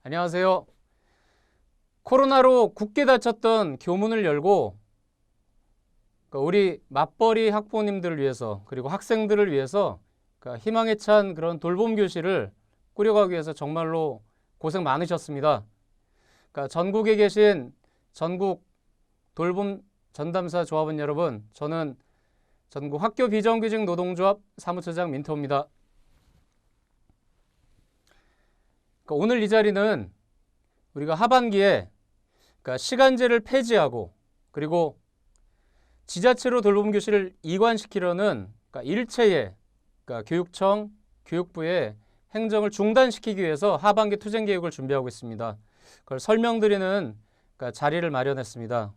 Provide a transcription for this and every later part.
안녕하세요. 코로나로 굳게 닫혔던 교문을 열고 우리 맞벌이 학부모님들을 위해서 그리고 학생들을 위해서 희망에 찬 그런 돌봄 교실을 꾸려가기 위해서 정말로 고생 많으셨습니다. 전국에 계신 전국 돌봄 전담사 조합원 여러분, 저는 전국 학교 비정규직 노동조합 사무처장 민터입니다. 오늘 이 자리는 우리가 하반기에 시간제를 폐지하고 그리고 지자체로 돌봄 교실을 이관시키려는 일체의 교육청, 교육부의 행정을 중단시키기 위해서 하반기 투쟁 계획을 준비하고 있습니다. 그걸 설명드리는 자리를 마련했습니다.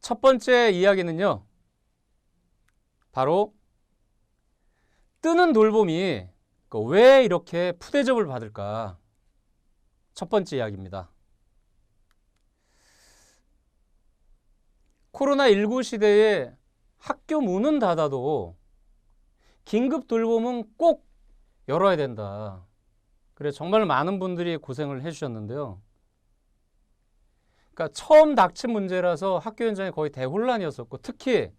첫 번째 이야기는요, 바로 뜨는 돌봄이 왜 이렇게 푸대접을 받을까? 첫 번째 이야기입니다. 코로나19 시대에 학교 문은 닫아도 긴급 돌봄은 꼭 열어야 된다. 그래서 정말 많은 분들이 고생을 해주셨는데요. 처음 닥친 문제라서 학교 현장이 거의 대혼란이었었고, 특히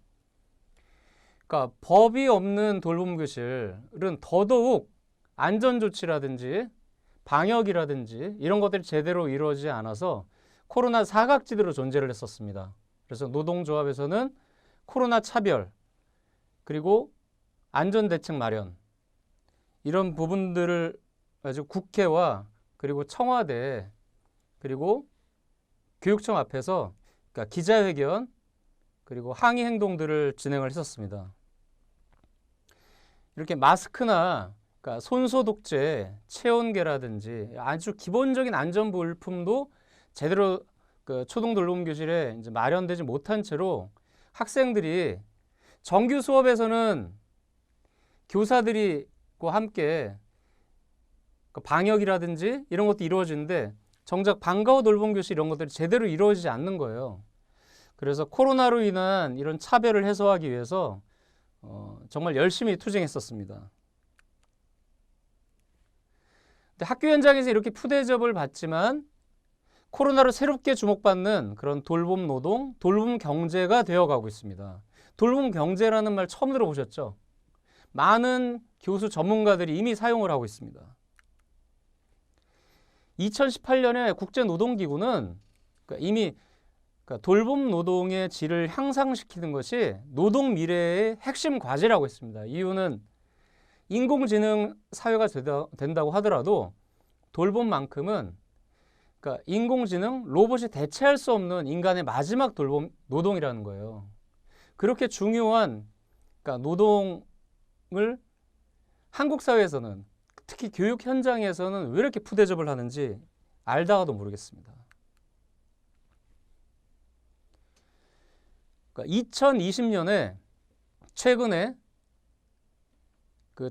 법이 없는 돌봄 교실은 더더욱 안전조치라든지 방역이라든지 이런 것들이 제대로 이루어지지 않아서 코로나 사각지대로 존재를 했었습니다. 그래서 노동조합에서는 코로나 차별 그리고 안전대책 마련 이런 부분들을 아주 국회와 그리고 청와대 그리고 교육청 앞에서 기자회견 그리고 항의 행동들을 진행을 했었습니다. 이렇게 마스크나 손소독제, 체온계라든지 아주 기본적인 안전물품도 제대로 초등 돌봄 교실에 이제 마련되지 못한 채로 학생들이 정규 수업에서는 교사들이 함께 방역이라든지 이런 것도 이루어지는데 정작 방과 후 돌봄 교실 이런 것들이 제대로 이루어지지 않는 거예요. 그래서 코로나로 인한 이런 차별을 해소하기 위해서 정말 열심히 투쟁했었습니다. 근데 학교 현장에서 이렇게 푸대접을 받지만 코로나로 새롭게 주목받는 그런 돌봄 노동, 돌봄 경제가 되어가고 있습니다. 돌봄 경제라는 말 처음 들어보셨죠? 많은 교수 전문가들이 이미 사용을 하고 있습니다. 2018년에 국제노동기구는 이미 돌봄 노동의 질을 향상시키는 것이 노동 미래의 핵심 과제라고 했습니다. 이유는 인공지능 사회가 된다고 하더라도 돌봄만큼은 인공지능, 로봇이 대체할 수 없는 인간의 마지막 돌봄 노동이라는 거예요. 그렇게 중요한 노동을 한국 사회에서는 특히 교육 현장에서는 왜 이렇게 푸대접을 하는지 알다가도 모르겠습니다. 2020년에 최근에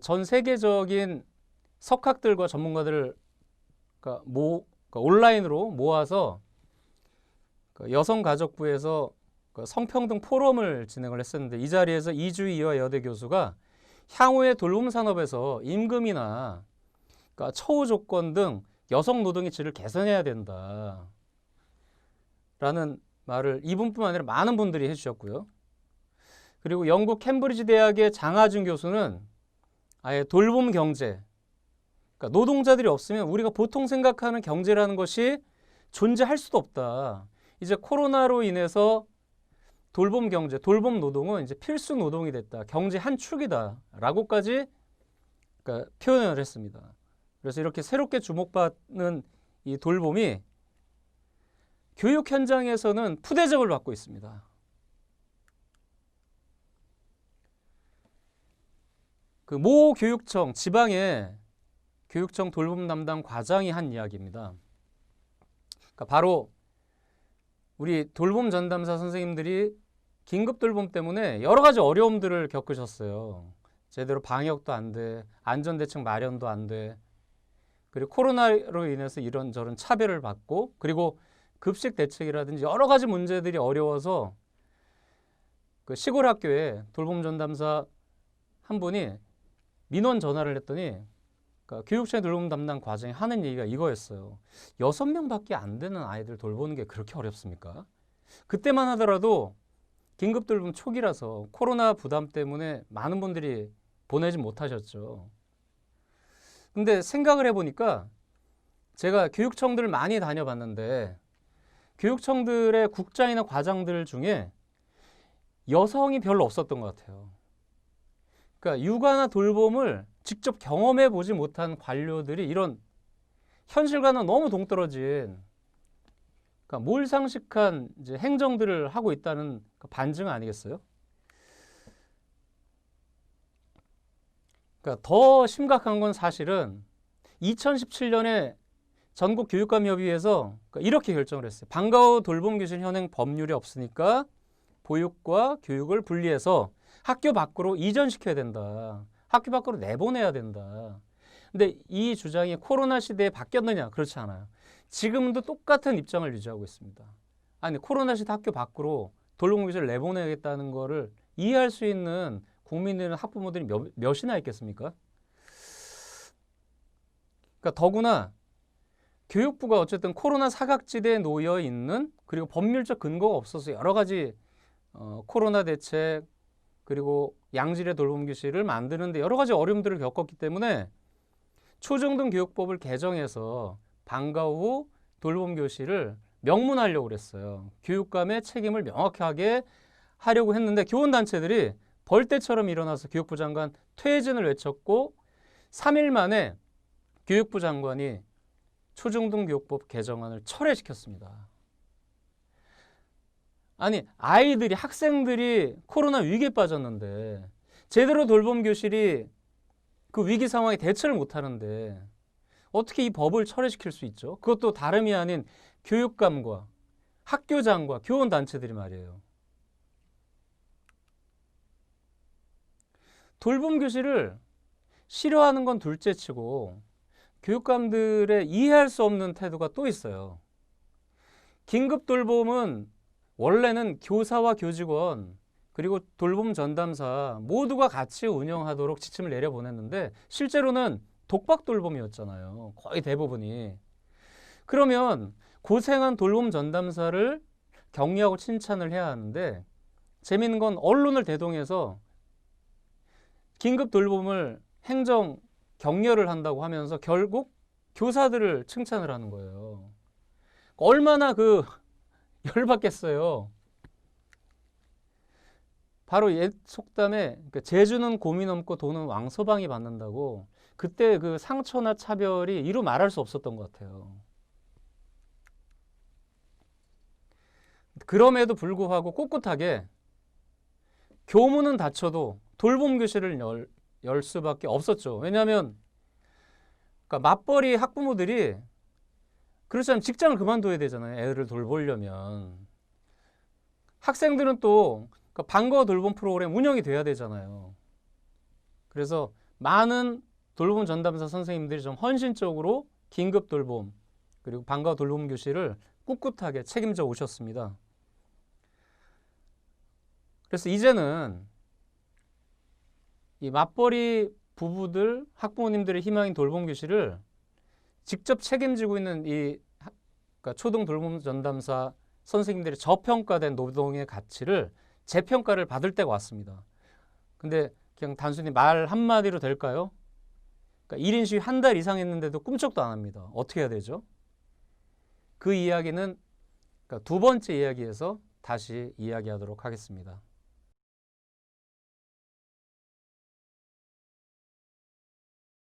전 세계적인 석학들과 전문가들을 온라인으로 모아서 여성가족부에서 성평등 포럼을 진행을 했었는데 이 자리에서 이주희와 여대 교수가 향후의 돌봄 산업에서 임금이나 처우 조건 등 여성 노동의 질을 개선해야 된다 라는 말을 이분뿐만 아니라 많은 분들이 해주셨고요. 그리고 영국 캠브리지 대학의 장하준 교수는 아예 돌봄 경제, 노동자들이 없으면 우리가 보통 생각하는 경제라는 것이 존재할 수도 없다. 이제 코로나로 인해서 돌봄 경제, 돌봄 노동은 이제 필수 노동이 됐다. 경제 한 축이다. 라고까지 표현을 했습니다. 그래서 이렇게 새롭게 주목받는 이 돌봄이 교육 현장에서는 푸대접을 받고 있습니다. 모 교육청, 지방의 교육청 돌봄 담당 과장이 한 이야기입니다. 바로 우리 돌봄 전담사 선생님들이 긴급 돌봄 때문에 여러 가지 어려움들을 겪으셨어요. 제대로 방역도 안 돼, 안전대책 마련도 안 돼, 그리고 코로나로 인해서 이런저런 차별을 받고 그리고 급식 대책이라든지 여러 가지 문제들이 어려워서 시골 학교에 돌봄 전담사 한 분이 민원 전화를 했더니 그러니까 교육청의 돌봄 담당 과장이 하는 얘기가 이거였어요. 6명밖에 안 되는 아이들 돌보는 게 그렇게 어렵습니까? 그때만 하더라도 긴급 돌봄 초기라서 코로나 부담 때문에 많은 분들이 보내지 못하셨죠. 근데 생각을 해보니까 제가 교육청들을 많이 다녀봤는데 교육청들의 국장이나 과장들 중에 여성이 별로 없었던 것 같아요. 그러니까 육아나 돌봄을 직접 경험해 보지 못한 관료들이 이런 현실과는 너무 동떨어진 그러니까 몰상식한 이제 행정들을 하고 있다는 반증 아니겠어요? 그러니까 더 심각한 건 사실은 2017년에 전국교육감협의회에서 이렇게 결정을 했어요. 방과 후 돌봄교실 현행 법률이 없으니까 보육과 교육을 분리해서 학교 밖으로 이전시켜야 된다. 학교 밖으로 내보내야 된다. 근데 이 주장이 코로나 시대에 바뀌었느냐? 그렇지 않아요. 지금도 똑같은 입장을 유지하고 있습니다. 아니 코로나 시대 학교 밖으로 돌봄교실을 내보내겠다는 거를 이해할 수 있는 국민들이나 학부모들이 몇이나 있겠습니까? 그러니까 더구나 교육부가 어쨌든 코로나 사각지대에 놓여 있는 그리고 법률적 근거가 없어서 여러 가지 코로나 대책 그리고 양질의 돌봄교실을 만드는데 여러 가지 어려움들을 겪었기 때문에 초중등 교육법을 개정해서 방과 후 돌봄교실을 명문화하려고 그랬어요. 교육감의 책임을 명확하게 하려고 했는데 교원단체들이 벌떼처럼 일어나서 교육부 장관 퇴진을 외쳤고 3일 만에 교육부 장관이 초중등 교육법 개정안을 철회시켰습니다. 아니 아이들이 학생들이 코로나 위기에 빠졌는데 제대로 돌봄 교실이 그 위기 상황에 대처를 못하는데 어떻게 이 법을 철회시킬 수 있죠? 그것도 다름이 아닌 교육감과 학교장과 교원단체들이 말이에요. 돌봄 교실을 싫어하는 건 둘째치고 교육감들의 이해할 수 없는 태도가 또 있어요. 긴급 돌봄은 원래는 교사와 교직원 그리고 돌봄 전담사 모두가 같이 운영하도록 지침을 내려보냈는데 실제로는 독박 돌봄이었잖아요. 거의 대부분이. 그러면 고생한 돌봄 전담사를 격려하고 칭찬을 해야 하는데 재미있는 건 언론을 대동해서 긴급 돌봄을 행정 격려를 한다고 하면서 결국 교사들을 칭찬을 하는 거예요. 얼마나 열받겠어요. 바로 옛 속담에 재주는 곰이 넘고 돈은 왕서방이 받는다고 그때 그 상처나 차별이 이루 말할 수 없었던 것 같아요. 그럼에도 불구하고 꿋꿋하게 교문은 닫혀도 돌봄 교실을 열 수밖에 없었죠. 왜냐하면 그러니까 맞벌이 학부모들이 그렇지 않으면 직장을 그만둬야 되잖아요. 애를 돌보려면. 학생들은 또 방과 돌봄 프로그램 운영이 돼야 되잖아요. 그래서 많은 돌봄 전담사 선생님들이 좀 헌신적으로 긴급 돌봄 그리고 방과 돌봄 교실을 꿋꿋하게 책임져 오셨습니다. 그래서 이제는 이 맞벌이 부부들, 학부모님들의 희망인 돌봄 교실을 직접 책임지고 있는 그러니까 초등 돌봄 전담사 선생님들의 저평가된 노동의 가치를 재평가를 받을 때가 왔습니다. 근데 그냥 단순히 말 한마디로 될까요? 그러니까 1인 시위 한 달 이상 했는데도 꿈쩍도 안 합니다. 어떻게 해야 되죠? 그 이야기는 그러니까 두 번째 이야기에서 다시 이야기하도록 하겠습니다.